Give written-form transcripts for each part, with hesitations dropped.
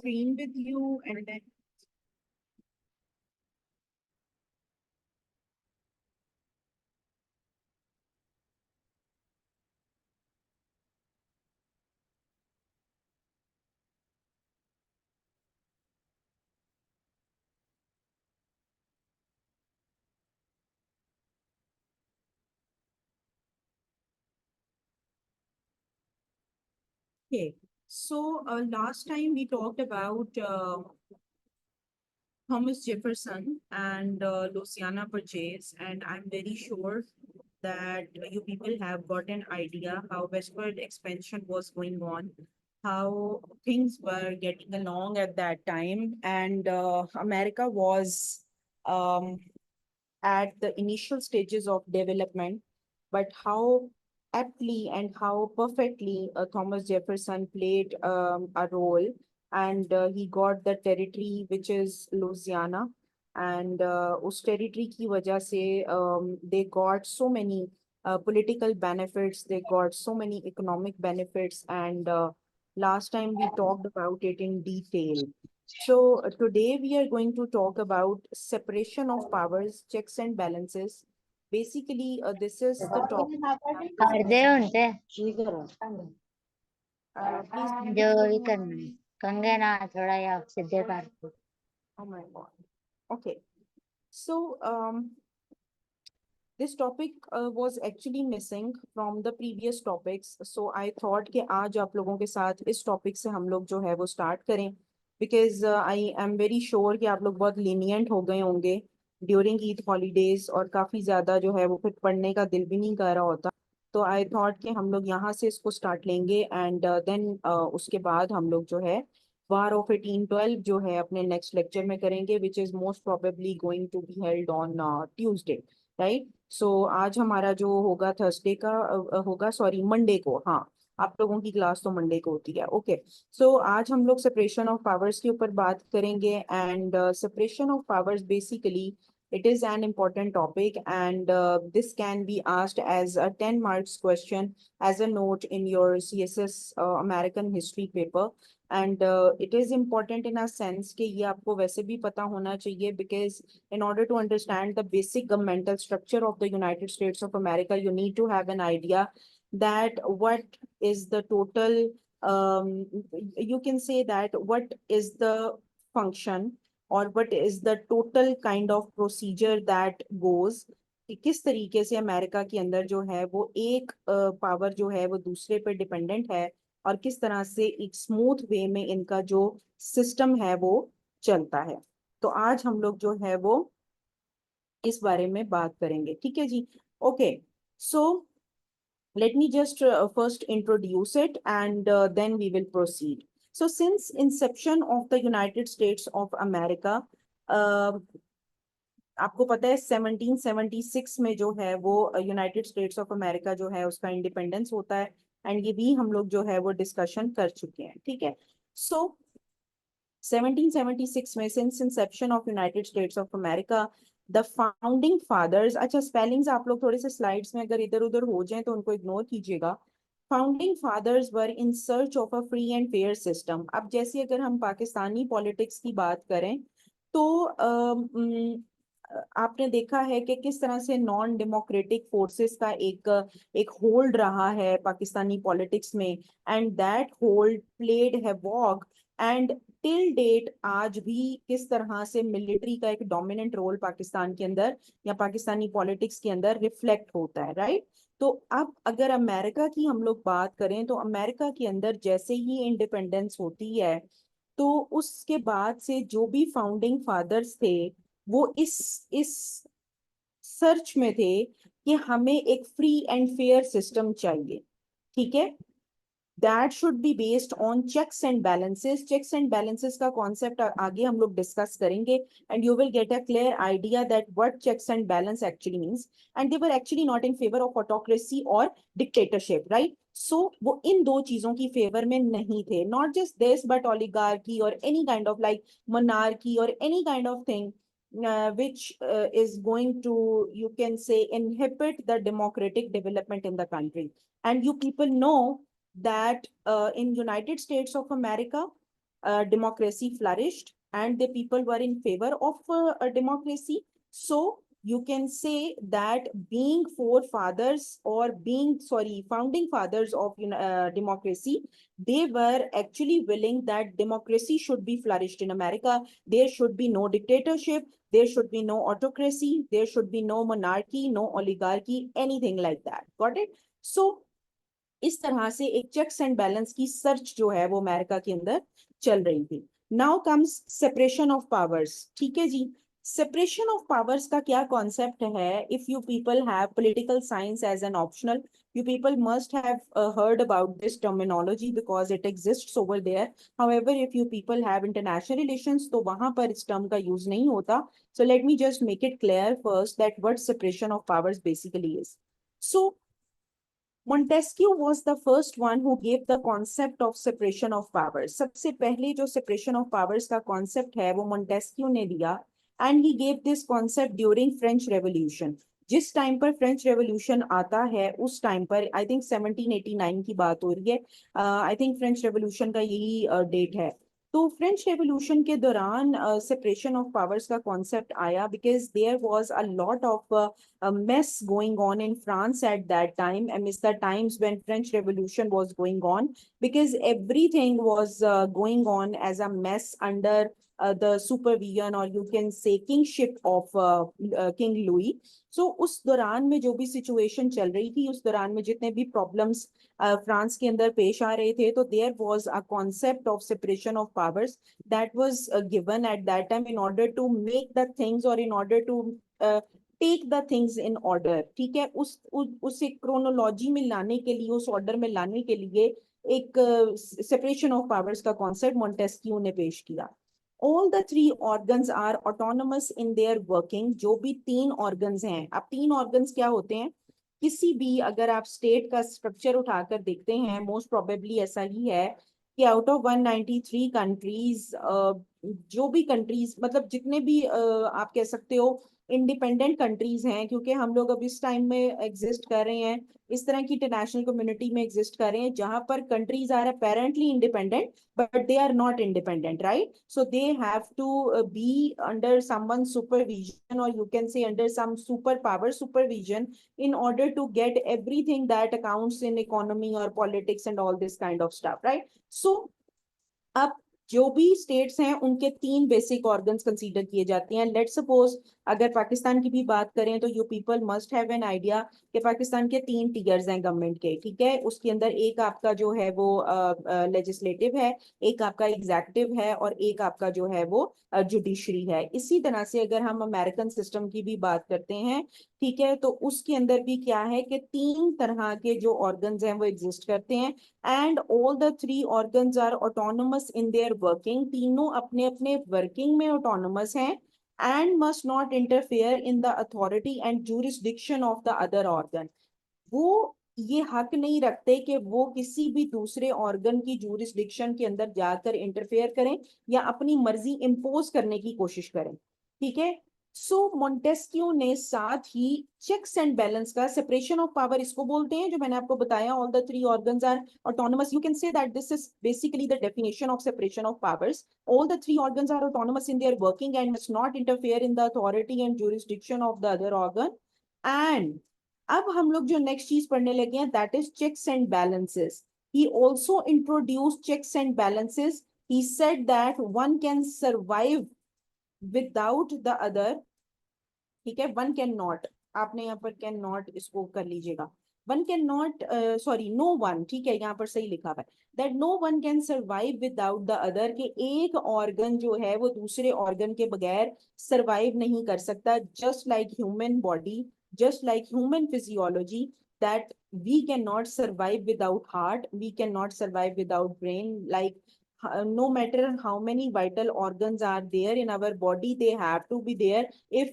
screen with you and then. Okay, so last time we talked about Thomas Jefferson and Louisiana Purchase, and I'm very sure that you people have got an idea how westward expansion was going on, how things were getting along at that time, and America was um, at the initial stages of development, but how aptly and how perfectly Thomas Jefferson played a role, and he got the territory which is Louisiana, and उस territory की वजह से they got so many political benefits, they got so many economic benefits, and last time we talked about it in detail. So today we are going to talk about separation of powers, checks and balances. Basically, this is the topic. कर दे उनसे Please mute जो your भी mic. करना है कंगे ना थोड़ा या सीधे कर दो Oh my God. Okay. So this topic was actually missing from the previous topics. So I thought कि आज आप लोगों के साथ इस topic से हम लोग जो है वो start करें. Because I am very sure कि आप लोग बहुत lenient हो गए होंगे during Eid holidays और काफी ज्यादा जो है वो फिर पढ़ने का दिल भी नहीं कर रहा होता. तो आई थॉट कि हम लोग यहाँ से इसको स्टार्ट लेंगे एंड देन उसके बाद हम लोग जो है वार ऑफ 1812 जो है अपने नेक्स्ट लेक्चर में करेंगे which is most probably going to be held on Tuesday, right. So आज हमारा जो होगा थर्सडे का होगा, सॉरी मंडे को. हाँ, आप लोगों की क्लास तो मंडे को होती है. ओके, सो आज हम लोग सेपरेशन ऑफ पावर्स के ऊपर बात करेंगे and separation of powers basically it is an important topic, and this can be asked as a 10 marks question as a note in your CSS American history paper. And it is important in a sense कि ये आपको वैसे भी पता होना चाहिए because in order to understand the basic governmental structure of the United States of America, you need to have an idea that what is the total, you can say that what is the function और what is the total kind of procedure that goes कि किस तरीके से America के अंदर जो है वो एक पावर जो है वो दूसरे पे डिपेंडेंट है और किस तरह से एक स्मूथ वे में इनका जो सिस्टम है वो चलता है. तो आज हम लोग जो है वो इस बारे में बात करेंगे. ठीक है जी. Okay, so let me just first introduce it and then we will proceed. So since inception of the United States of America, uh, आपको पता है 1776 में जो है वो यूनाइटेड स्टेट्स ऑफ अमेरिका जो है उसका इंडिपेंडेंस होता है एंड ये भी हम लोग जो है वो डिस्कशन कर चुके हैं. ठीक है. सो 1776 में since inception of United States of America the founding fathers. अच्छा, स्पेलिंग्स आप लोग थोड़े से स्लाइड्स में अगर इधर उधर हो जाएं तो उनको इग्नोर कीजिएगा. Founding fathers were in search of a free and fair system. अब जैसे अगर हम पाकिस्तानी पॉलिटिक्स की बात करें तो आपने देखा है कि किस तरह से नॉन डेमोक्रेटिक फोर्सेस का एक एक होल्ड रहा है पाकिस्तानी पॉलिटिक्स में and that hold played havoc and till date आज भी किस तरह से मिलिट्री का एक डोमिनेंट रोल पाकिस्तान के अंदर या पाकिस्तानी पॉलिटिक्स के अंदर रिफ्लेक्ट होता है, राइट. तो अब अगर अमेरिका की हम लोग बात करें तो अमेरिका के अंदर जैसे ही इंडिपेंडेंस होती है तो उसके बाद से जो भी फाउंडिंग फादर्स थे वो इस सर्च में थे कि हमें एक फ्री एंड फेयर सिस्टम चाहिए. ठीक है. That should be based on checks and balances. Checks and balances का कॉन्सेप्ट आगे हम लोग डिस्कस करेंगे and you will get a clear idea that what checks and balance actually means and they were actually not in favour of autocracy और dictatorship, right. So वो इन दो चीजों की फेवर में नहीं थे. Not just this but oligarchy और any kind of like monarchy और any kind of thing which is going to, you can say, inhibit the democratic development in the country. And you people know that in United States of America, democracy flourished and the people were in favor of a democracy. So you can say that being forefathers or being, sorry, founding fathers of democracy, they were actually willing that democracy should be flourished in America. There should be no dictatorship, there should be no autocracy, there should be no monarchy, no oligarchy, anything like that. Got it? So इस तरह से एक checks and balance की search जो है वो America के अंदर चल रही थी. Now comes separation of powers. ठीक है जी. सेपरेशन ऑफ पावर्स का क्या कॉन्सेप्ट है? If you people have political science as an optional, you people must have heard about this terminology because it exists over there. However, if you people have international relations, तो वहां पर इस term का use नहीं होता. So let me just make it clear first that what separation of powers basically is. So Montesquieu was the first one who gave the concept of separation of powers. सबसे पहले जो separation of powers का concept है वो Montesquieu ने दिया, and he gave this concept during French Revolution. जिस time पर फ्रेंच रेवोल्यूशन आता है उस टाइम पर, आई थिंक 1789 की बात हो रही है, आई थिंक फ्रेंच रेवोल्यूशन का यही डेट है. तो फ्रेंच रेवोल्यूशन के दौरान सेपरेशन ऑफ पावर्स का कॉन्सेप्ट आया because there was a lot of mess going on in France at that time, amidst the times when French Revolution was going on, because everything was going on as a mess under the supervision, or you can say kingship of King Louis. So उस दौरान में जो भी situation चल रही थी, उस दौरान में जितने भी प्रॉब्लम्स फ्रांस के अंदर पेश आ रहे थे, तो there was a concept of separation of powers that was given at that time in order to make the things, और in order to take the things in order. ठीक है. उस एक क्रोनोलॉजी में लाने के लिए, उस ऑर्डर में लाने के लिए एक सेपरेशन ऑफ पावर्स का कॉन्सेप्ट मोंटेस्क्यू ने पेश किया. All the three organs are autonomous in their working. जो भी तीन organs हैं, अब तीन organs क्या होते हैं? किसी भी, अगर आप स्टेट का स्ट्रक्चर उठाकर देखते हैं, मोस्ट प्रोबेबली ऐसा ही है कि आउट ऑफ 193 कंट्रीज, जो भी कंट्रीज, मतलब जितने भी आप कह सकते हो इंडिपेंडेंट कंट्रीज हैं, क्योंकि हम लोग अब इस टाइम में एग्जिस्ट कर रहे हैं, इस तरह की इंटरनेशनल कम्युनिटी में एग्जिस्ट कर रहे हैं जहां पर countries are apparently independent but they are not independent, right? So they have to be under someone's supervision, or you can say under some superpower supervision, in order to get everything that accounts in economy or politics and all this kind of stuff, right? So अब जो भी states हैं उनके तीन basic organs consider किए जाते हैं. Let's suppose अगर पाकिस्तान की भी बात करें तो you people must have an idea कि पाकिस्तान के तीन टीयर्स हैं गवर्नमेंट के. ठीक है. उसके अंदर एक आपका जो है वो लेजिस्लेटिव है, एक आपका एग्जीक्यूटिव है, और एक आपका जो है वो जुडिशरी है. इसी तरह से अगर हम अमेरिकन सिस्टम की भी बात करते हैं, ठीक है, तो उसके अंदर भी क्या है कि तीन तरह के जो ऑर्गन्स हैं वो एग्जिस्ट करते हैं, and all the three organs are autonomous in their working. तीनों अपने अपने वर्किंग में ऑटोनोमस हैं, and must not interfere in the authority and jurisdiction of the other organ. वो ये हक नहीं रखते कि वो किसी भी दूसरे ऑर्गन की jurisdiction के अंदर जाकर इंटरफेयर करें या अपनी मर्जी इम्पोज करने की कोशिश करें. ठीक है. सो मोंटेस्क्यू ने साथ ही चेक्स एंड बैलेंस का, सेपरेशन ऑफ पावर इसको बोलते हैं, जो मैंने आपको बताया, all the three organs are autonomous. You can say that this is basically the definition of separation of powers. All the three organs are autonomous in their working and must not interfere in the authority and jurisdiction of the other organ. And अब हम लोग जो next चीज पढ़ने लगे हैं, that is checks and balances. He also introduced checks and balances. He said that one can survive without the other. ठीक है. वन कैन नॉट, आपने यहाँ पर कैन नॉट इसको कर लीजिएगा. One can not, sorry, no one. ठीक है, यहाँ पर सही लिखा हुआ है that no one can survive without the other, के एक ऑर्गन जो है वो दूसरे ऑर्गन के बगैर सर्वाइव नहीं कर सकता. Just like human body, just like human physiology, that we cannot survive without heart, we cannot survive without brain, like no matter how many vital organs are there in our body, they have to be there if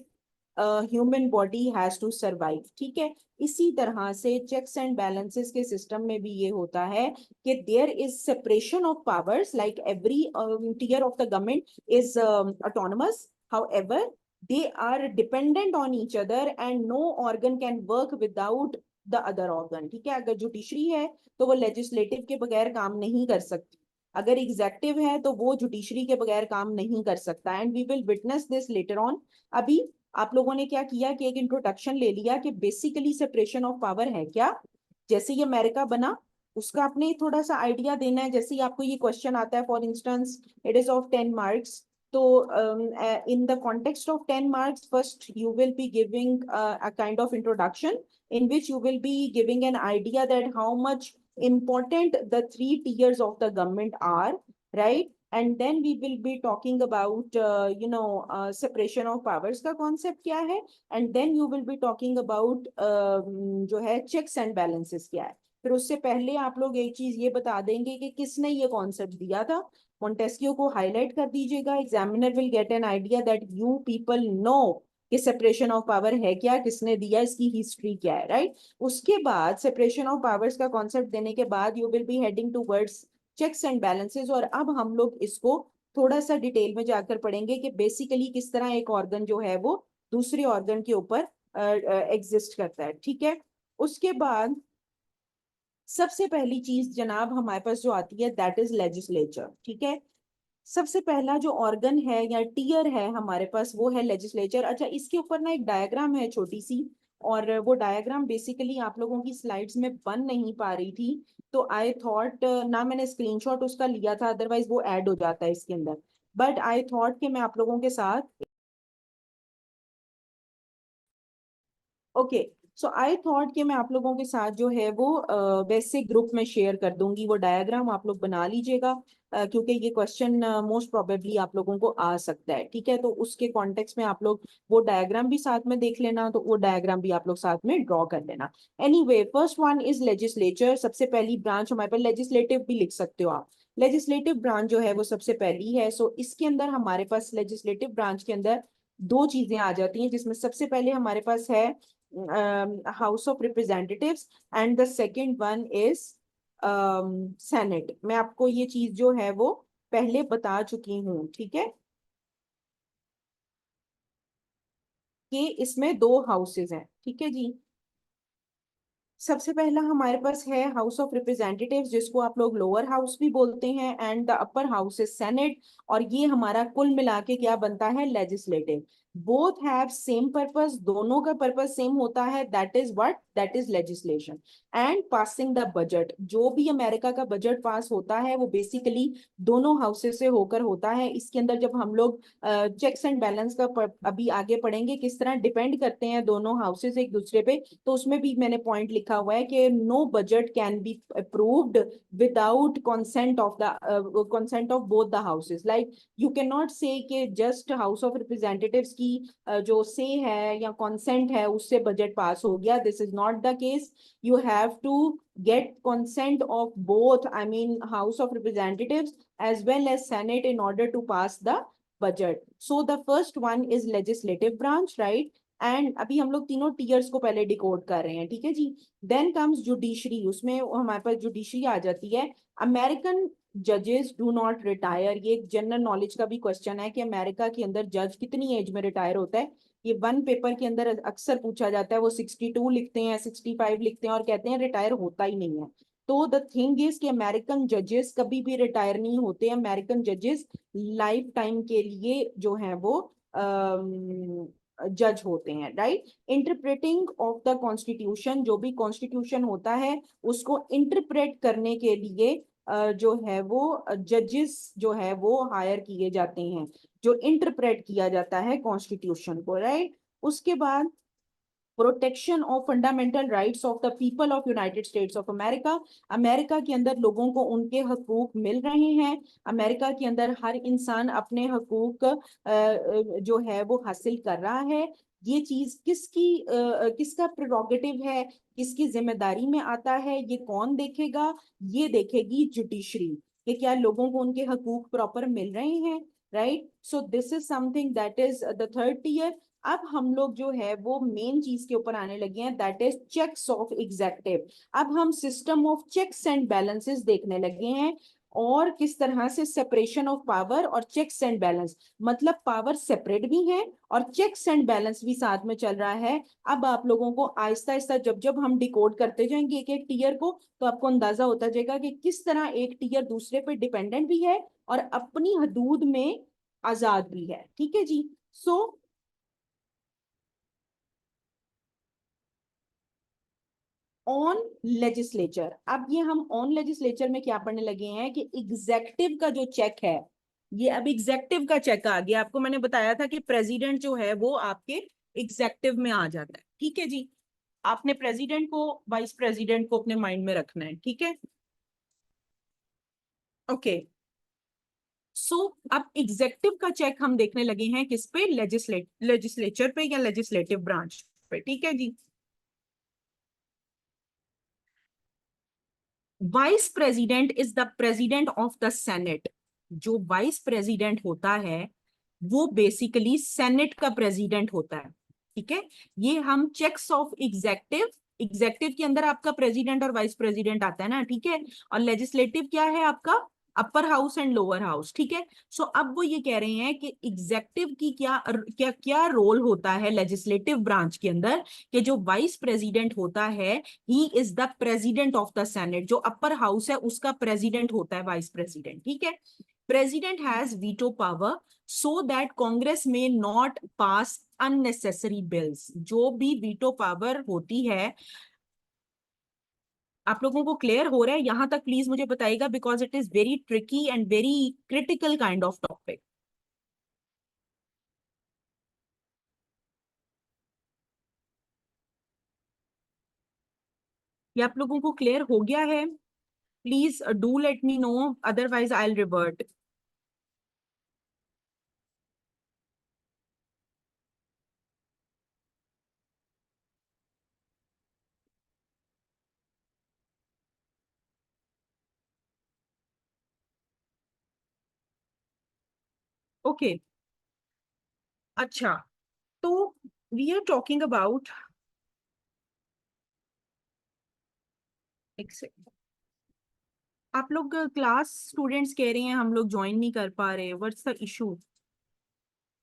human body has to survive. ठीक है. इसी तरह से checks and balances के system में भी ये होता है कि there is separation of powers, like every tier of the government is autonomous. However, they are dependent on each other and no organ can work without the other organ. ठीक है. अगर जुडिशरी है तो वो लेजिस्लेटिव के बगैर काम नहीं कर सकती. अगर एग्जेक्टिव है तो वो जुडिशरी के बगैर काम नहीं कर सकता, and we will witness this later on. अभी आप लोगों ने क्या किया कि एक इंट्रोडक्शन ले लिया कि बेसिकली सेपरेशन ऑफ पावर है क्या, जैसे ये अमेरिका बना उसका आपने थोड़ा सा आइडिया देना है। जैसे ही आपको ये क्वेश्चन आता है, for instance it is of 10 marks, तो in the context of 10 marks, first you will be giving a kind of introduction in which you will be giving an idea that how much important the 3 tiers of the government are, right? And then we will be talking about separation of powers का concept क्या है, and then you will be talking about जो है checks and balances क्या है। फिर उससे पहले आप लोग एक चीज ये बता देंगे कि किसने ये कॉन्सेप्ट दिया था, मोंटेस्क्यू को हाईलाइट कर दीजिएगा। Examiner will get an idea that you people know कि सेपरेशन ऑफ पावर है क्या, किसने दिया, इसकी हिस्ट्री क्या है, राइट? उसके बाद सेपरेशन ऑफ पावर्स का कॉन्सेप्ट देने के बाद you will be heading towards checks and balances, और अब हम लोग इसको थोड़ा सा डिटेल में जाकर पढ़ेंगे कि बेसिकली किस तरह एक ऑर्गन जो है वो दूसरे ऑर्गन के ऊपर एग्जिस्ट करता है, ठीक है? उसके बाद सबसे पहली चीज जनाब हमारे पास जो आती है दैट इज लेजिस्लेचर, ठीक है? सबसे पहला जो ऑर्गन है या टियर है हमारे पास वो है लेजिस्लेचर। अच्छा, इसके ऊपर ना एक डायग्राम है छोटी सी, और वो डायग्राम बेसिकली आप लोगों की स्लाइड्स में बन नहीं पा रही थी, तो आई थॉट ना मैंने स्क्रीनशॉट उसका लिया था, अदरवाइज वो ऐड हो जाता है इसके अंदर, बट आई थॉट कि मैं आप लोगों के साथ ओके, सो आई थॉट कि मैं आप लोगों के साथ जो है वो वैसे ग्रुप में शेयर कर दूंगी वो डायग्राम, आप लोग बना लीजिएगा, क्योंकि ये क्वेश्चन मोस्ट प्रोबेबली आप लोगों को आ सकता है, ठीक है? तो उसके कॉन्टेक्स्ट में आप लोग वो डायग्राम भी साथ में देख लेना, तो वो डायग्राम भी आप लोग साथ में ड्रॉ कर लेना। Anyway, first one is legislature. सबसे पहली ब्रांच हमारे पास, लेजिस्लेटिव भी लिख सकते हो आप, लेजिस्लेटिव ब्रांच जो है वो सबसे पहली है। सो इसके अंदर हमारे पास लेजिस्लेटिव ब्रांच के अंदर दो चीजें आ जाती हैं, जिसमें सबसे पहले हमारे पास है House of Representatives and the second one is Senate। मैं आपको ये चीज जो है वो पहले बता चुकी हूँ, ठीक है, कि इसमें दो हाउसेज हैं, ठीक है जी। सबसे पहला हमारे पास है हाउस ऑफ रिप्रेजेंटेटिव्स, जिसको आप लोग लोअर हाउस भी बोलते हैं, and the upper house is senate, और ये हमारा कुल मिला के क्या बनता है, legislative. Both have same purpose, दोनों का पर्पस सेम होता है, that is what, that is legislation and passing the budget. जो भी अमेरिका का बजट पास होता है वो बेसिकली दोनों हाउसेस से होकर होता है। इसके अंदर जब हम लोग चेक्स एंड बैलेंस का अभी आगे पढ़ेंगे किस तरह डिपेंड करते हैं दोनों हाउसेस एक दूसरे पे, तो उसमें भी मैंने पॉइंट लिखा हुआ है कि no budget can be approved without consent of both the houses. Like you can not say कि जस्ट हाउस ऑफ रिप्रेजेंटेटिव्स की जो से है या कंसेंट है उससे बजट पास हो गया, this is not the case. you have to get consent of both, I mean House of Representatives as well as Senate in order to pass the budget. So the first one is legislative branch, right? And अभी हम लोग तीनों tears को पहले decode कर रहे हैं, ठीक है जी। देन कम्स जुडिशरी, उसमें हमारे पास जुडिशरी आ जाती है। अमेरिकन जजेस डू नॉट रिटायर, ये एक जनरल नॉलेज का भी क्वेश्चन है कि अमेरिका के अंदर जज कितनी एज में रिटायर होता है। ये वन पेपर के अंदर अक्सर पूछा जाता है, वो 62 लिखते हैं, 65 लिखते हैं और कहते हैं रिटायर होता ही नहीं है। तो द थिंग इज कि अमेरिकन जजेस कभी भी रिटायर नहीं होते, अमेरिकन जजेस लाइफ टाइम के लिए जो है वो जज होते हैं, right? Interpreting of the constitution, जो भी कॉन्स्टिट्यूशन होता है उसको इंटरप्रेट करने के लिए जो है वो जजेस जो है वो हायर किए जाते हैं, जो इंटरप्रेट किया जाता है कॉन्स्टिट्यूशन को, राइट? उसके बाद protection of fundamental rights of the people of United States of America. America के अंदर लोगों को उनके हकूक मिल रहे हैं, अमेरिका के अंदर हर इंसान अपने हकूक जो है वो हासिल कर रहा है। ये चीज किसका प्रेरोगेटिव है, किसकी जिम्मेदारी में आता है, ये कौन देखेगा, ये देखेगी जुडिशरी, कि क्या लोगों को उनके हकूक प्रॉपर मिल रहे हैं, right? So this is something that is the third tier. अब हम लोग जो है वो मेन चीज के ऊपर आने लगे हैं, that is checks of executive. अब हम system of checks and balances देखने लगे हैं। और किस तरह से सेपरेशन ऑफ पावर और चेक्स एंड बैलेंस, मतलब पावर सेपरेट भी है और चेक्स एंड बैलेंस भी साथ में चल रहा है। अब आप लोगों को आहिस्ता आहिस्ता जब जब हम डिकोड करते जाएंगे एक एक टीयर को, तो आपको अंदाजा होता जाएगा कि किस तरह एक टीयर दूसरे पे डिपेंडेंट भी है और अपनी हदूद में आजाद भी है। ठीक है जी। सो ऑन लेजिस्लेचर, अब ये हम ऑन लेजिस्लेचर में क्या पढ़ने लगे हैं कि एग्जेक्टिव का जो चेक है, ये अब एग्जेक्टिव का चेक आ गया। आपको मैंने बताया था कि प्रेसिडेंट जो है वो आपके एग्जेक्टिव में आ जाता है। ठीक है जी। आपने प्रेसिडेंट को, वाइस प्रेसिडेंट को अपने माइंड में रखना है। ठीक है, ओके। सो अब एग्जेक्टिव का चेक हम देखने लगे हैं किस पे, लेजिस्लेचर पे या लेजिस्लेटिव ब्रांच पे। ठीक है जी। Vice president is the president of the Senate. जो वाइस प्रेसिडेंट होता है वो बेसिकली सेनेट का प्रेसिडेंट होता है। ठीक है, ये हम चेक्स ऑफ एग्जेक्टिव, एग्जेक्टिव के अंदर आपका प्रेसिडेंट और वाइस प्रेसिडेंट आता है ना। ठीक है, और लेजिस्लेटिव क्या है आपका, upper house and lower house. ठीक है, सो अब वो ये कह रहे हैं कि एग्जेक्टिव की क्या क्या क्या रोल होता है लेजिस्लेटिव ब्रांच के अंदर, कि जो वाइस प्रेसिडेंट होता है he is the president of the Senate. जो अपर हाउस है उसका प्रेसिडेंट होता है वाइस प्रेसिडेंट। ठीक है, president has veto power so that Congress में नॉट पास अननेसेसरी बिल्स। जो भी वीटो पावर होती है, आप लोगों को क्लियर हो रहा है यहां तक? प्लीज मुझे बताइएगा, because it is very tricky and very critical kind of topic. ये आप लोगों को क्लियर हो गया है? Please do let me know, otherwise I will revert. Okay, अच्छा। तो वी आर टॉकिंग अबाउट, एक सेकंड, आप लोग क्लास स्टूडेंट्स कह रहे हैं हम लोग ज्वाइन नहीं कर पा रहे, व्हाट्स द इशू?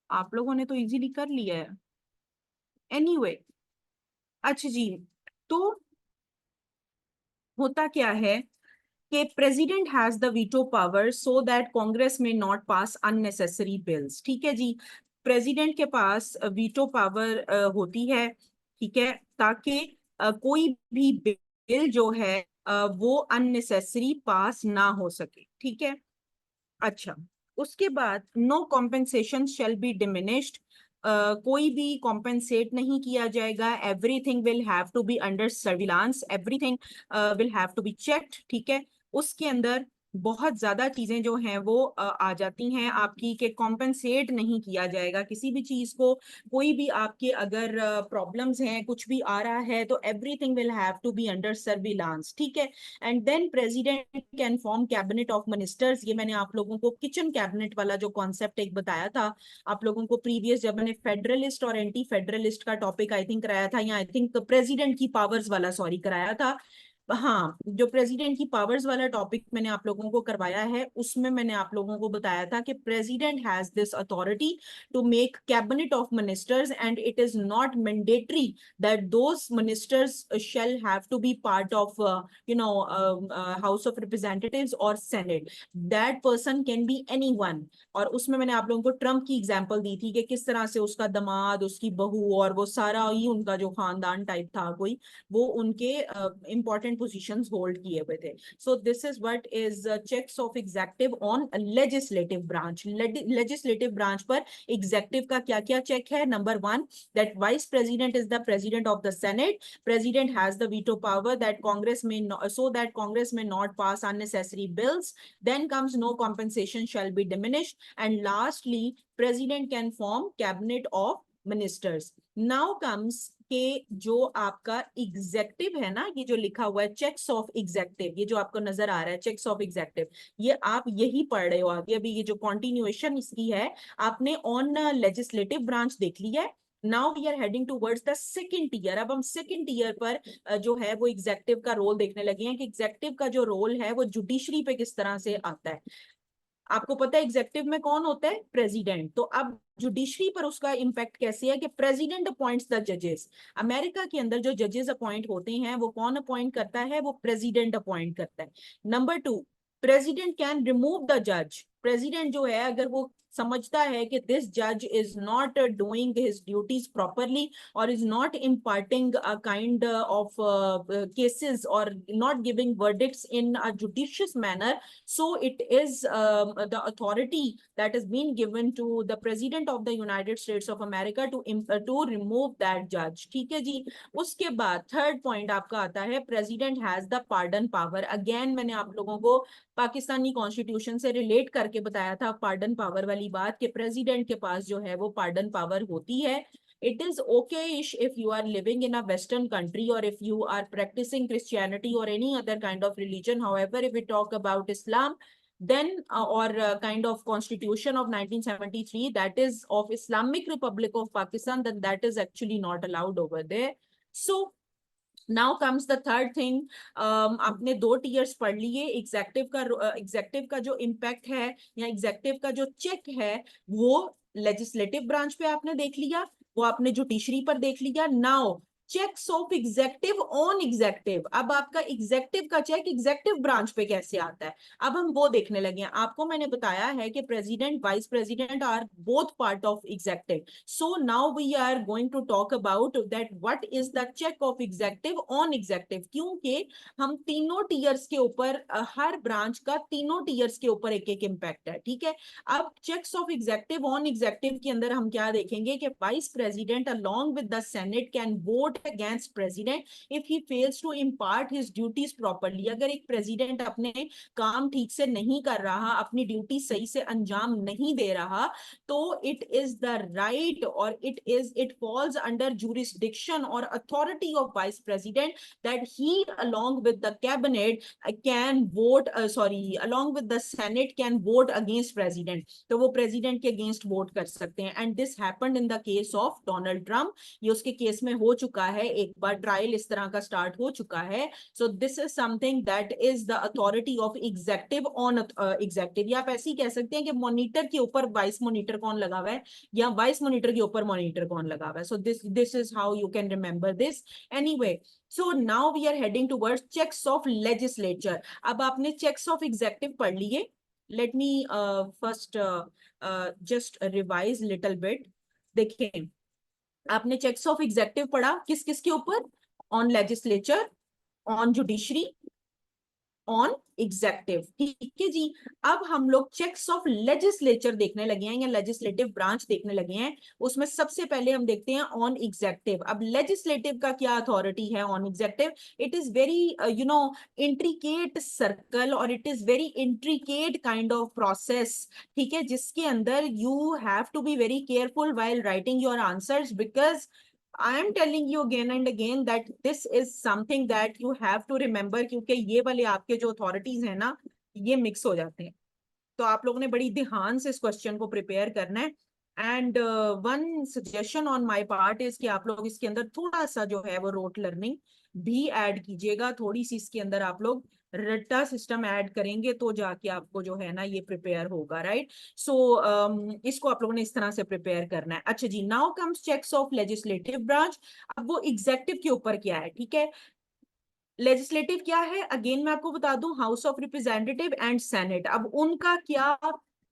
आप लोगों ने तो इजीली कर लिया है। एनीवे anyway, अच्छा जी। तो होता क्या है कि president has the veto power so that Congress में नॉट पास अननेसेसरी बिल्स। ठीक है जी, प्रेसिडेंट के पास वीटो पावर होती है। ठीक है, ताकि कोई भी बिल जो है वो अननेसेसरी पास ना हो सके। ठीक है, अच्छा। उसके बाद no compensation shall be diminished. कोई भी कॉम्पेंसेट नहीं किया जाएगा। Everything will have to be under surveillance, everything will have to be checked. ठीक है, उसके अंदर बहुत ज्यादा चीजें जो हैं वो आ जाती हैं आपकी, कि कॉम्पेंसेट नहीं किया जाएगा किसी भी चीज को। कोई भी आपके अगर प्रॉब्लम्स हैं, कुछ भी आ रहा है, तो everything will have to be under surveillance. ठीक है, and then president can form cabinet of ministers. ये मैंने आप लोगों को किचन कैबिनेट वाला जो कॉन्सेप्ट एक बताया था आप लोगों को प्रीवियस, जब मैंने फेडरलिस्ट और एंटी फेडरलिस्ट का टॉपिक आई थिंक कराया था, या आई थिंक प्रेसिडेंट की पावर्स वाला, सॉरी, कराया था। हाँ, जो प्रेसिडेंट की पावर्स वाला टॉपिक मैंने आप लोगों को करवाया है, उसमें मैंने आप लोगों को बताया था कि president has this authority to make cabinet of ministers and it is not mandatory that those ministers shall have to be part of House of Representatives or Senate. That person can be anyone. और उसमें मैंने आप लोगों को Trump की example दी थी कि किस तरह से उसका दामाद, उसकी बहू और वो सारा ही उनका जो खानदान टाइप था कोई, वो उनके इंपॉर्टेंट पोजीशंस होल्ड किए हुए थे। So this is what is checks of executive on legislative branch. Legislative branch पर एग्जेक्टिव का क्या क्या चेक है? Number one, that vice president is the president of the senate. President has the veto power that congress may not, so that congress may not pass unnecessary bills. Then comes no compensation shall be diminished, and lastly president can form cabinet of ministers. Now comes के जो आपका executive है ना, ये जो लिखा हुआ है चेक्स ऑफ एग्जेक्टिव, ये जो आपको नजर आ रहा है चेक्स ऑफ एग्जेक्टिव, ये आप यही पढ़ रहे हो आगे। अभी ये जो कॉन्टिन्यूएशन इसकी है, आपने ऑन लेजिस्लेटिव ब्रांच देख लिया है, now we are heading towards the second year. अब हम सेकंड ईयर पर जो है वो एग्जेक्टिव का रोल देखने लगे हैं कि एग्जेक्टिव का जो रोल है वो जुडिशरी पे किस तरह से आता है। आपको पता है एग्जेक्टिव में कौन होता है? प्रेसिडेंट। तो अब जुडिशरी पर उसका इंपैक्ट कैसे है कि प्रेसिडेंट अपॉइंट्स द जजेस। अमेरिका के अंदर जो जजेस अपॉइंट होते हैं वो कौन अपॉइंट करता है? वो प्रेसिडेंट अपॉइंट करता है। Number two, president can remove the जज। प्रेसिडेंट जो है अगर वो समझता है कि दिस जज is not doing his duties properly और is not imparting a kind of cases or not giving verdicts in a judicious manner, so it is the authority that has been given to the president of the United States of America to remove that judge। ठीक है जी। उसके बाद third point आपका आता है president has the pardon power. Again मैंने आप लोगों को पाकिस्तानी कॉन्स्टिट्यूशन से रिलेट करके बताया था पार्डन पावर वाली बात कि प्रेसिडेंट के पास जो है वो पार्डन पावर होती है। It is okay if you are living in a Western country or if you are practicing Christianity or any other kind of religion. However, if we talk about Islam, then or kind of constitution of 1973 that is of Islamic Republic of Pakistan, then that is actually not allowed over there. So now comes the third thing. आपने 2 tears पढ़ लिए। Executive का जो impact है या executive का जो check है वो लेजिस्लेटिव ब्रांच पे आपने देख लिया, वो आपने जुडिशरी पर देख लिया। Now checks of executive on executive. अब आपका एग्जेक्टिव का चेक एग्जेक्टिव ब्रांच पे कैसे आता है, अब हम वो देखने लगे हैं। आपको मैंने बताया है कि president vice president are both part of executive. So now we are going to talk about that what is the check of executive on executive, क्योंकि हम तीनों टीयर्स के ऊपर हर ब्रांच का तीनों टीयर्स के ऊपर एक एक इम्पैक्ट है। ठीक है। अब checks of executive on executive के अंदर हम क्या देखेंगे कि vice president along with the senate can vote against president if he fails to impart his duties properly. अगर एक प्रेसिडेंट अपने काम ठीक से नहीं कर रहा, अपनी ड्यूटी सही से अंजाम नहीं दे रहा, तो इट इज द राइट और it falls under jurisdiction or authority of vice president that he along with the cabinet can vote along with the senate can vote against president। तो वो प्रेसिडेंट के अगेंस्ट वोट कर सकते हैं। And this happened in the case of Donald Trump. ये उसके case में हो चुका है, एक बार ट्रायल इस तरह का स्टार्ट हो चुका है। So this is something that is the authority of executive on executive. या आप ऐसे ही कह सकते हैं कि मॉनिटर के ऊपर वाइस मॉनिटर कौन लगा हुआ है या वाइस मॉनिटर के ऊपर मॉनिटर कौन लगा हुआ है। So this is how you can remember this. Anyway, so now we are heading towards checks of legislature. अब आपने चेक्स ऑफ एग्जेक्टिव पढ़ लिए। Let me first just revise little bit. देखें, आपने चेक्स ऑफ एग्जेक्टिव पढ़ा किस किस के ऊपर? On legislature, on judiciary, on executive. ठीक है जी। अब हम लोग चेक्स ऑफ लेजिस्लेचर देखने लगे हैं या लेजिस्लेटिव ब्रांच देखने लगे हैं। उसमें सबसे पहले हम देखते हैं ऑन एग्जेक्टिव। अब लेजिस्लेटिव का क्या अथॉरिटी है on executive? It is very intricate circle और it is very intricate kind of process. ठीक है, जिसके अंदर you have to be very careful while writing your answers because I am telling you again and again that this is something that you have to remember, क्योंकि ये वाले आपके जो authorities हैं ना, ये मिक्स हो जाते हैं। तो आप लोगों ने बड़ी ध्यान से इस क्वेश्चन को प्रिपेयर करना है। And one suggestion on my part is कि आप लोग इसके अंदर थोड़ा सा जो है वो रोट लर्निंग भी ऐड कीजिएगा। थोड़ी सी इसके अंदर आप लोग रट्टा सिस्टम ऐड करेंगे तो जाके आपको जो है ना ये प्रिपेयर होगा, राइट। सो इसको आप लोगों ने इस तरह से प्रिपेयर करना है। अच्छा जी, now comes checks of legislative branch. अब वो एग्जेक्टिव के ऊपर क्या है? ठीक है, लेजिस्लेटिव क्या है? अगेन मैं आपको बता दूं, house of representative and senate. अब उनका क्या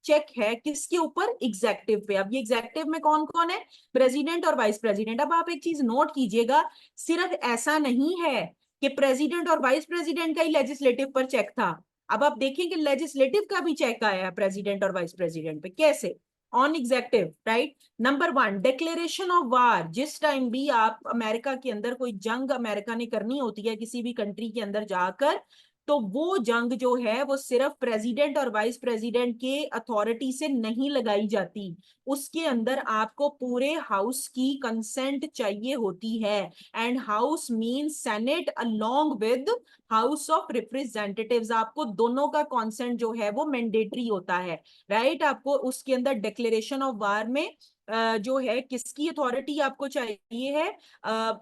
चेक है किसके ऊपर? एग्जेक्टिव पे। अब ये एग्जेक्टिव में कौन कौन है? प्रेसिडेंट और वाइस प्रेसिडेंट। अब आप एक चीज नोट कीजिएगा, सिर्फ ऐसा नहीं है कि प्रेसिडेंट और वाइस प्रेसिडेंट का ही लेजिस्लेटिव पर चेक था। अब आप देखें कि लेजिस्लेटिव का भी चेक आया है प्रेसिडेंट और वाइस प्रेसिडेंट पे। कैसे? On executive, right. Number 1, declaration of war. जिस टाइम भी आप अमेरिका के अंदर कोई जंग अमेरिका ने करनी होती है किसी भी कंट्री के अंदर जाकर, तो वो जंग जो है वो सिर्फ प्रेसिडेंट और वाइस प्रेसिडेंट के अथॉरिटी से नहीं लगाई जाती। उसके अंदर आपको पूरे हाउस की कंसेंट चाहिए होती है। And house means senate along with house of representatives. आपको दोनों का कंसेंट जो है वो मैंडेटरी होता है, राइट। आपको उसके अंदर डिक्लेरेशन ऑफ वार में जो है किसकी अथॉरिटी आपको चाहिए है,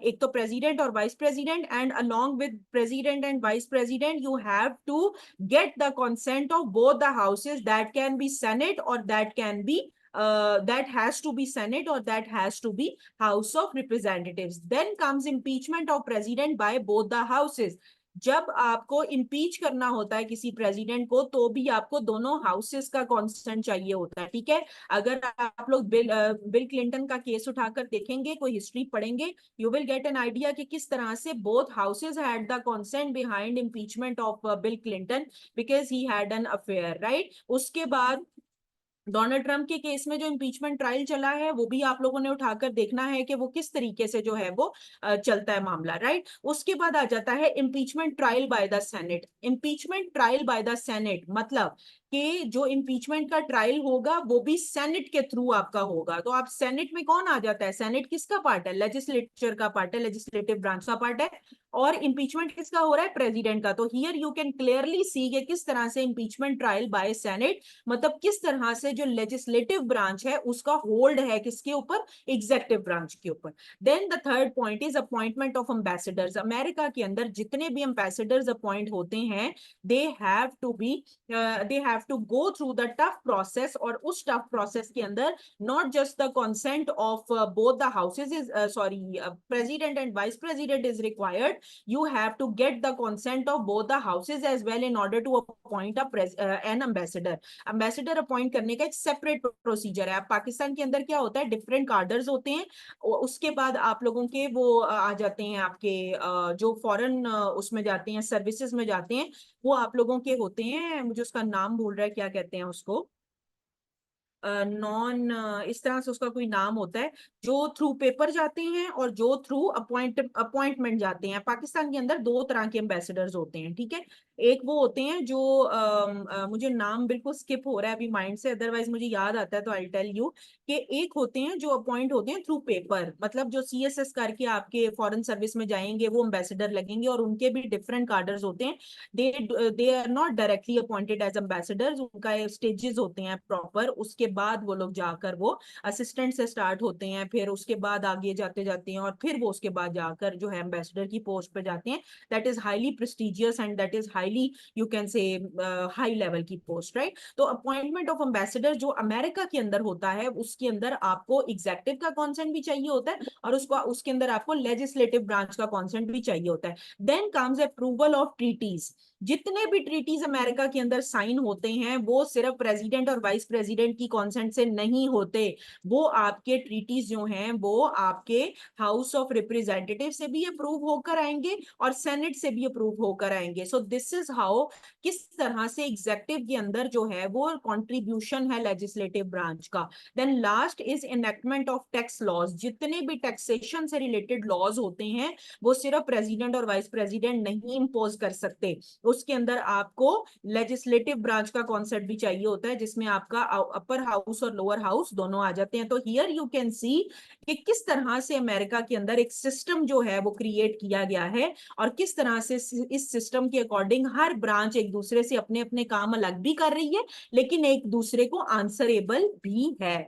एक तो प्रेसिडेंट और vice president, and along with president and vice president you have to get the consent of both the houses. That can be Senate or that can be that has to be Senate or that has to be House of Representatives. Then comes impeachment of president by both the houses. जब आपको impeach करना होता है किसी president को तो भी आपको दोनों हाउसेस का कॉन्सेंट चाहिए होता है, ठीक है। अगर आप लोग बिल क्लिंटन का केस उठाकर देखेंगे, कोई हिस्ट्री पढ़ेंगे, you will get an idea कि किस तरह से both houses had the consent behind impeachment of bill Clinton because he had an affair, right. उसके बाद डोनाल्ड ट्रंप के केस में जो इम्पीचमेंट ट्रायल चला है वो भी आप लोगों ने उठाकर देखना है कि वो किस तरीके से जो है वो चलता है मामला, राइट। उसके बाद आ जाता है impeachment trial by the senate. Impeachment trial by the senate मतलब कि जो इम्पीचमेंट का ट्रायल होगा वो भी सेनेट के थ्रू आपका होगा। तो आप सेनेट में कौन आ जाता है, सेनेट किसका पार्ट है, लेजिस्लेचर का पार्ट है, लेजिस्लेटिव ब्रांच का पार्ट है, और इम्पीचमेंट किसका हो रहा है, प्रेसिडेंट का। तो here you can clearly see कि किस तरह से इम्पीचमेंट ट्रायल बाय सेनेट मतलब किस तरह से जो लेजिस्लेटिव ब्रांच है उसका होल्ड है किसके ऊपर, एग्जीक्यूटिव ब्रांच के ऊपर। Then the third point is appointment of ambassadors. America के अंदर जितने भी एम्बेसडर्स अपॉइंट होते हैं they have to go through the tough process, और उस टफ प्रोसेस के अंदर not just the consent of both the houses is president and vice president is required, you have to get the consent of both the houses as well in order to appoint an ambassador. Ambassador appoint करने का एक separate procedure है। पाकिस्तान के अंदर क्या होता है, different cadres होते हैं, उसके बाद आप लोगों के वो आ जाते हैं आपके जो फॉरेन उसमें जाते हैं, सर्विसेज में जाते हैं, वो आप लोगों के होते हैं, मुझे उसका नाम भूल रहा है, क्या कहते हैं उसको, नॉन इस तरह से उसका कोई नाम होता है, जो थ्रू पेपर जाते हैं और जो थ्रू अपॉइंटमेंट जाते हैं। पाकिस्तान के अंदर दो तरह के एम्बेसडर्स होते हैं, ठीक है। एक वो होते हैं जो मुझे नाम बिल्कुल स्किप हो रहा है अभी माइंड से, अदरवाइज मुझे याद आता है तो आई टेल यू, कि एक होते हैं जो अपॉइंट होते हैं थ्रू पेपर, मतलब जो सीएसएस करके आपके फॉरेन सर्विस में जाएंगे वो एम्बेसडर लगेंगे, और उनके भी डिफरेंट कार्डर्स होते हैं। They are not directly appointed as ambassadors, उनका स्टेजेस होते हैं प्रॉपर, उसके बाद वो लोग जाकर वो असिस्टेंट से स्टार्ट होते हैं, फिर उसके बाद आगे जाते जाते हैं, और फिर वो उसके बाद जाकर जो है एम्बेसडर की पोस्ट पे जाते हैं। That is highly prestigious and that is highly you can से हाई लेवल की पोस्ट, राइट। तो अपॉइंटमेंट ऑफ एम्बेसडर जो अमेरिका के अंदर होता है उसके अंदर आपको एग्जीक्यूटिव का कॉन्सेंट भी चाहिए होता है, और उसके अंदर आपको लेजिस्लेटिव ब्रांच का कॉन्सेंट भी चाहिए होता है। Then comes approval of treaties. जितने भी ट्रीटीज अमेरिका के अंदर साइन होते हैं वो सिर्फ प्रेसिडेंट और वाइस प्रेसिडेंट की कॉन्सेंट से नहीं होते, वो आपके ट्रीटीज जो हैं वो आपके हाउस ऑफ रिप्रेजेंटेटिव से भी अप्रूव होकर आएंगे और सेनेट से भी अप्रूव होकर आएंगे। सो दिस इज हाउ, किस तरह से एग्जीक्यूटिव के अंदर जो है वो कंट्रीब्यूशन है लेजिस्लेटिव ब्रांच का। Then last is enactment of tax laws. जितने भी टैक्सेशन से रिलेटेड लॉज होते हैं वो सिर्फ प्रेसिडेंट और वाइस प्रेसिडेंट नहीं इंपोज कर सकते, उसके अंदर आपको लेजिस्लेटिव ब्रांच का कॉन्सेप्ट भी चाहिए होता है, जिसमें आपका अपर हाउस और लोअर हाउस दोनों आ जाते हैं। तो हियर यू कैन सी कि किस तरह से अमेरिका के अंदर एक सिस्टम जो है वो क्रिएट किया गया है, और किस तरह से इस सिस्टम के अकॉर्डिंग हर ब्रांच एक दूसरे से अपने अपने काम अलग भी कर रही है लेकिन एक दूसरे को आंसरेबल भी है।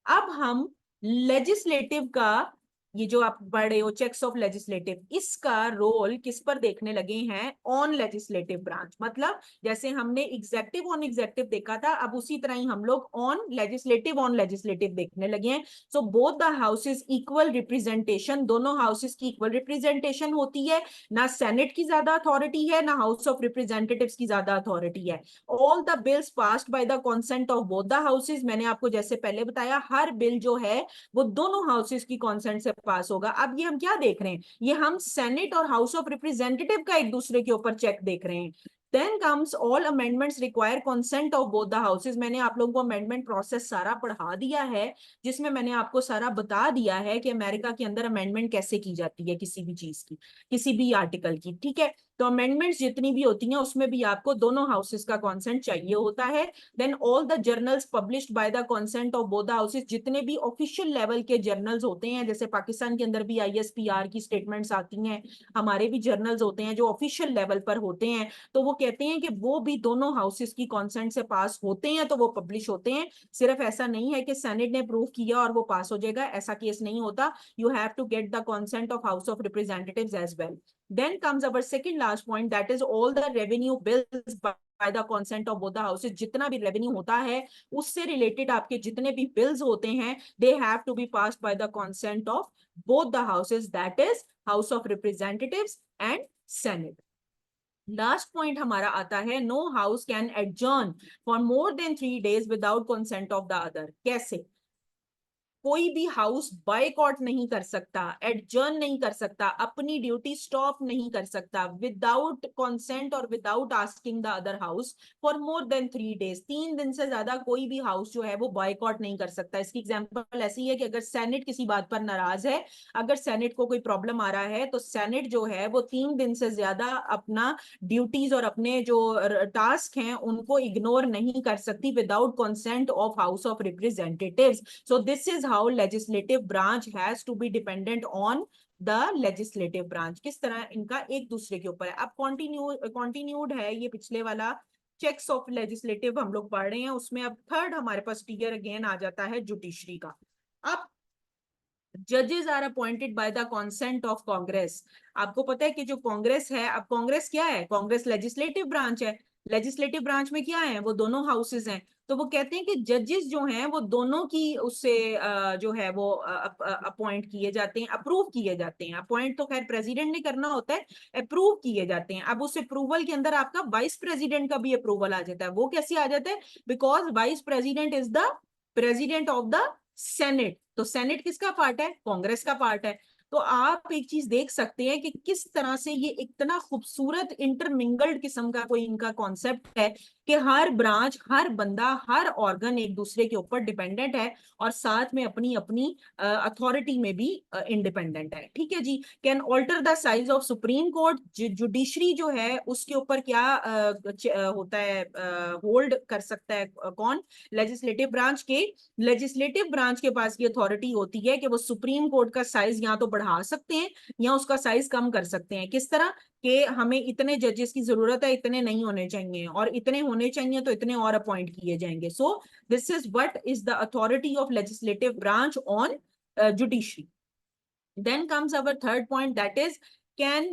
अब हम लेजिस्लेटिव का, ये जो आप पढ़ रहे हो चेक्स ऑफ लेजिस्लेटिव, इसका रोल किस पर देखने लगे हैं, ऑन लेजिस्लेटिव ब्रांच। मतलब जैसे हमने एग्जेक्टिव ऑन एग्जेक्टिव देखा था, अब उसी तरह ही हम लोग ऑन लेजिस्लेटिव देखने लगे हैं। So both the houses equal representation, दोनों हाउसेस की इक्वल रिप्रेजेंटेशन होती है, ना सेनेट की ज्यादा अथॉरिटी है ना हाउस ऑफ रिप्रेजेंटेटिव्स की ज्यादा अथॉरिटी है। All the bills passed by the consent of both the houses. मैंने आपको जैसे पहले बताया हर बिल जो है वो दोनों हाउसेस की कंसेंट से पास होगा। अब ये हम क्या देख रहे हैं, ये हम सेनेट और हाउस ऑफ रिप्रेजेंटेटिव का एक दूसरे के ऊपर चेक देख रहे हैं। Then comes all amendments require consent of both the houses। मैंने आप लोगों को अमेंडमेंट प्रोसेस सारा पढ़ा दिया है, जिसमें मैंने आपको सारा बता दिया है कि अमेरिका के अंदर अमेंडमेंट कैसे की जाती है किसी भी चीज की, किसी भी आर्टिकल की, ठीक है। तो अमेंडमेंट्स जितनी भी होती हैं उसमें भी आपको दोनों हाउसेस का कंसेंट चाहिए होता है। Then all the journals published by the consent of both the houses, जितने भी ऑफिशियल लेवल के जर्नल्स होते हैं, जैसे पाकिस्तान के अंदर भी ISPR की स्टेटमेंट्स आती हैं, हमारे भी जर्नल्स होते हैं जो ऑफिशियल लेवल पर होते हैं, तो वो कहते हैं कि वो भी दोनों हाउसेस की कंसेंट से पास होते हैं तो वो पब्लिश होते हैं। सिर्फ ऐसा नहीं है कि सेनेट ने अप्रूव किया और वो पास हो जाएगा, ऐसा केस नहीं होता। You have to get the consent of House of Representatives as well. Then comes our second last point, that is all the revenue bills by the consent of both the houses। जितना भी revenue होता है उससे related आपके जितने भी bills होते हैं, they have to be passed by the consent of both the houses, that is House of Representatives and Senate। Last point हमारा आता है, no house can adjourn for more than 3 days without consent of the other. कैसे? कोई भी house boycott नहीं कर सकता, adjourn नहीं कर सकता, अपनी ड्यूटी स्टॉप नहीं कर सकता विदाउट कंसेंट और without asking the other house for more than 3 days। 3 दिन से ज्यादा कोई भी हाउस जो है वो बायकॉट नहीं कर सकता। इसकी एग्जांपल ऐसी है कि अगर सेनेट किसी बात पर नाराज है, अगर सेनेट को कोई प्रॉब्लम आ रहा है, तो सेनेट जो है वो 3 दिन से ज्यादा अपना ड्यूटीज और अपने जो टास्क हैं उनको इग्नोर नहीं कर सकती without consent of House of representatives. So this is how legislative branch has to be dependent on the legislative branch। किस तरह इनका एक दूसरे के ऊपर है। अब कंटिन्यूड है ये पिछले वाला चेक्स ऑफ लेजिस्लेटिव हम लोग पढ़ रहे हैं, उसमें अब थर्ड हमारे पास टीयर अगेन आ जाता है जुडिशरी का। अब जजेस are appointed by the consent of Congress. आपको पता है कि जो कांग्रेस है, अब कांग्रेस क्या है? कांग्रेस लेजिस्लेटिव ब्रांच है। लेजिस्लेटिव ब्रांच में क्या है? वो दोनों हाउसेस हैं। तो वो कहते हैं कि जजेस जो हैं वो दोनों की उससे जो है वो अपॉइंट किए जाते हैं, अप्रूव किए जाते हैं। अपॉइंट तो खैर प्रेसिडेंट ने करना होता है, अप्रूव किए जाते हैं। अब उस अप्रूवल के अंदर आपका वाइस प्रेसिडेंट का भी अप्रूवल आ जाता है। वो कैसे आ जाता है? Because vice president is the president of the senate. तो सेनेट किसका पार्ट है? कांग्रेस का पार्ट है। तो आप एक चीज देख सकते हैं कि किस तरह से ये इतना खूबसूरत इंटरमिंगल्ड किस्म का कोई इनका कॉन्सेप्ट है कि हर ब्रांच, हर बंदा, हर ऑर्गन एक दूसरे के ऊपर डिपेंडेंट है और साथ में अपनी अपनी अथॉरिटी में भी इंडिपेंडेंट है। ठीक है जी। Can alter the size of Supreme Court. Judiciary जो है उसके ऊपर क्या होता है, होल्ड कर सकता है कौन? लेजिस्लेटिव ब्रांच के। लेजिस्लेटिव ब्रांच के पास की अथॉरिटी होती है कि वो सुप्रीम कोर्ट का साइज या तो बढ़ा सकते हैं या उसका साइज कम कर सकते हैं। किस तरह? कि हमें इतने जजेस की जरूरत है, इतने नहीं होने चाहिए, और इतने होने चाहिए तो इतने और अपॉइंट किए जाएंगे। So this is what is the authority of legislative branch on judiciary. Then comes our third point, that is can,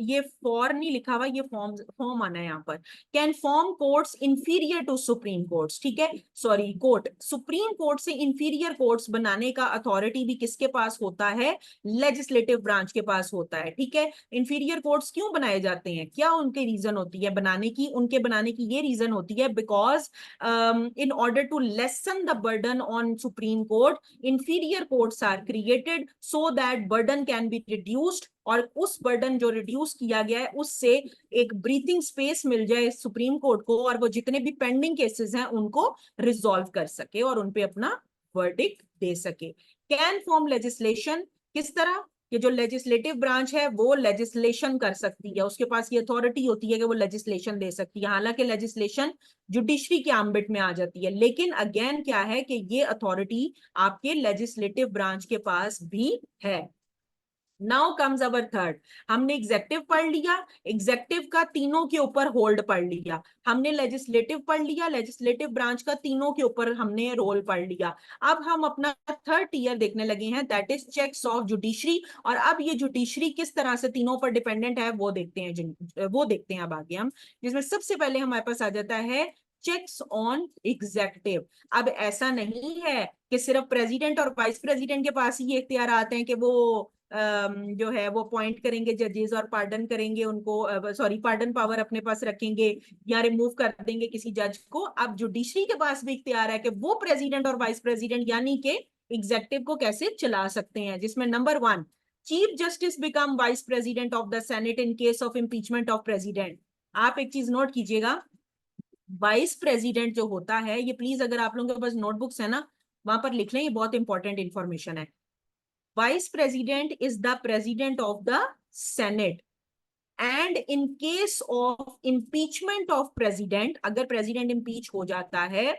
ये फॉर नहीं लिखा हुआ, ये फॉर्म आना है यहाँ पर। Can form courts inferior to supreme courts. ठीक है, सॉरी, कोर्ट सुप्रीम कोर्ट से इंफीरियर कोर्ट्स बनाने का अथॉरिटी भी किसके पास होता है? लेजिस्लेटिव ब्रांच के पास होता है। ठीक है, इंफीरियर कोर्ट्स क्यों बनाए जाते हैं, क्या उनके रीजन होती है बनाने की? उनके बनाने की ये रीजन होती है because in order to lessen the burden on Supreme Court, inferior courts are created so that burden can be reduced, और उस बर्डन जो रिड्यूस किया गया है उससे एक ब्रीथिंग स्पेस मिल जाए सुप्रीम कोर्ट को, और वो जितने भी पेंडिंग केसेस हैं उनको रिजॉल्व कर सके और उनपे अपना वर्डिक्ट दे सके। कैन फॉर्म लेजिस्लेशन, किस तरह? कि जो लेजिस्लेटिव ब्रांच है वो लेजिस्लेशन कर सकती है, उसके पास ये अथॉरिटी होती है कि वो लेजिस्लेशन दे सकती है। हालांकि लेजिस्लेशन जुडिशरी के आम्बिट में आ जाती है, लेकिन अगेन क्या है कि ये अथॉरिटी आपके लेजिस्लेटिव ब्रांच के पास भी है। नाउ कम्स अवर थर्ड, हमने एग्जेक्टिव पढ़ लिया, एग्जेक्टिव का तीनों के ऊपर होल्ड पढ़ लिया। हमने लेजिस्लेटिव पढ़ लिया, लेजिस्लेटिव ब्रांच का तीनों के ऊपर हमने रोल पढ़ लिया। अब हम अपना थर्ड टीयर देखने लगे हैं, that is checks of judiciary. और अब ये जुडिशरी किस तरह से तीनों पर डिपेंडेंट है वो देखते हैं, वो देखते हैं अब आगे हम, जिसमें सबसे पहले हमारे पास आ जाता है चेक्स ऑन एग्जेक्टिव। अब ऐसा नहीं है कि सिर्फ प्रेसिडेंट और वाइस प्रेसिडेंट के पास ही ये इख्तियार आते हैं कि वो जो है वो अपॉइंट करेंगे जजेस और पार्डन करेंगे उनको, सॉरी, पार्डन पावर अपने पास रखेंगे या रिमूव कर देंगे किसी जज को। अब जुडिशरी के पास भी इख्तियार है कि वो प्रेसिडेंट और वाइस प्रेसिडेंट यानी कि एग्जेक्टिव को कैसे चला सकते हैं, जिसमें number 1, chief justice become vice president of the senate in case of impeachment of president. आप एक चीज नोट कीजिएगा, वाइस प्रेसिडेंट जो होता है, ये प्लीज अगर आप लोगों के पास नोटबुक्स है ना वहां पर लिख लें, ये बहुत इंपॉर्टेंट इंफॉर्मेशन है। Vice president is the president of the senate. And in case of impeachment of president, अगर प्रेसिडेंट इम्पीच हो जाता है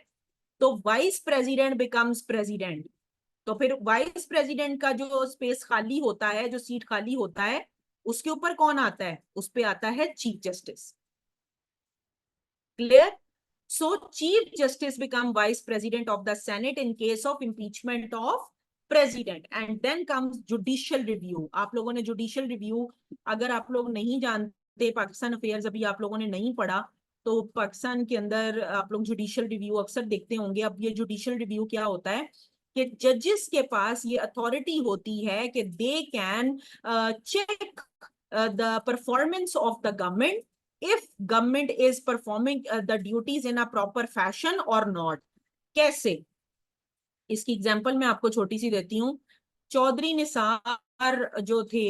तो वाइस प्रेसिडेंट बिकम्स प्रेसिडेंट। तो फिर वाइस प्रेसिडेंट का जो स्पेस खाली होता है, जो सीट खाली होता है, उसके ऊपर कौन आता है? उस पे आता है chief justice. Clear? So Chief Justice become Vice President of the Senate in case of impeachment of President, and then comes judicial review. आप लोगों ने judicial review, अगर आप लोग नहीं जानते, पाकिस्तान अफेयर्स अभी आप लोगों ने नहीं पढ़ा, तो पाकिस्तान के अंदर आप लोग जुडिशियल रिव्यू अक्सर देखते होंगे। अब ये जुडिशियल रिव्यू क्या होता है कि जजेस के पास ये अथॉरिटी होती है कि they can check the performance of the government if government is performing the duties in a proper fashion or not। कैसे? इसकी एग्जांपल मैं आपको छोटी सी देती हूँ। चौधरी निसार जो थे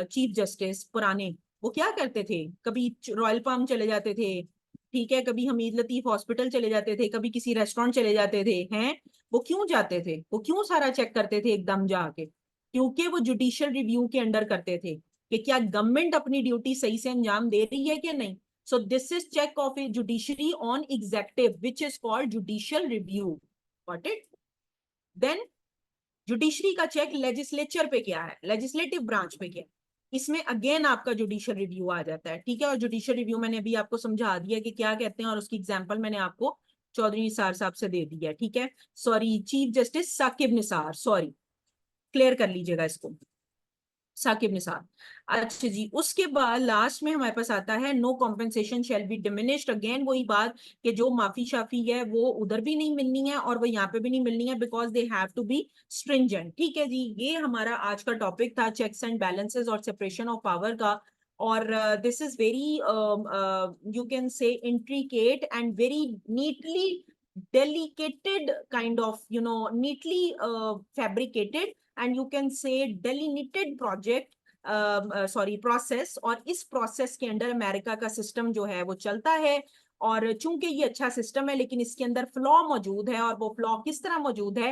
चीफ जस्टिस पुराने, वो क्या करते थे? कभी रॉयल पाम चले जाते थे, ठीक है, कभी हमीद लतीफ हॉस्पिटल चले जाते थे, कभी किसी रेस्टोरेंट चले जाते थे। हैं, वो क्यों जाते थे? वो क्यों सारा चेक करते थे एकदम जाके? क्योंकि वो जुडिशियल रिव्यू के अंडर करते थे कि क्या गवर्नमेंट अपनी ड्यूटी सही से अंजाम दे रही है कि नहीं। So this is check of a judiciary on executive which is called judicial review. Got it? Then judiciary का चेक लेजिस्लेचर पे क्या है, लेजिस्लेटिव ब्रांच पे क्या है, इसमें अगेन आपका जुडिशियल रिव्यू आ जाता है। ठीक है, और जुडिशियल रिव्यू मैंने अभी आपको समझा दिया कि क्या कहते हैं, और उसकी एग्जांपल मैंने आपको चौधरी निसार साहब से दे दिया। ठीक है, sorry, chief justice Saqib Nisar, sorry, clear कर लीजिएगा इसको, साकिब निसार। अच्छा जी, उसके बाद लास्ट में हमारे पास आता है no compensation shall be diminished. Again वही बात कि जो माफी शाफी है वो उधर भी नहीं मिलनी है और वो यहाँ पे भी नहीं मिलनी है, because they have to be stringent. ठीक है जी, ये हमारा आज का टॉपिक था, चेक्स एंड बैलेंसेस और सेपरेशन ऑफ पावर का। और this is very you can say intricate and very neatly delicated kind of, you know, neatly fabricated and you can say delineated project, sorry process. और इस process के अंदर America का system जो है वो चलता है, और चूंकि ये अच्छा सिस्टम है लेकिन इसके अंदर फ्लॉ मौजूद है। और वो फ्लॉ किस तरह मौजूद है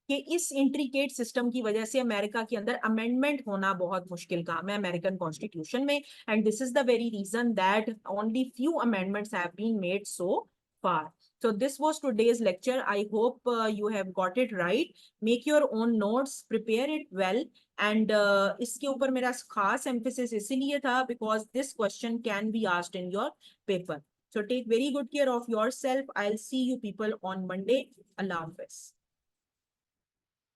कि इस इंट्रिकेट सिस्टम की वजह से अमेरिका के अंदर अमेंडमेंट होना बहुत मुश्किल काम है अमेरिकन कॉन्स्टिट्यूशन में, and this is the very reason that only few amendments have been made so far. So this was today's lecture. I hope you have got it right. Make your own notes, prepare it well, and इसके ऊपर मेरा खास emphasis इसलिए था because this question can be asked in your paper. So take very good care of yourself. I'll see you people on Monday. Allah Hafiz.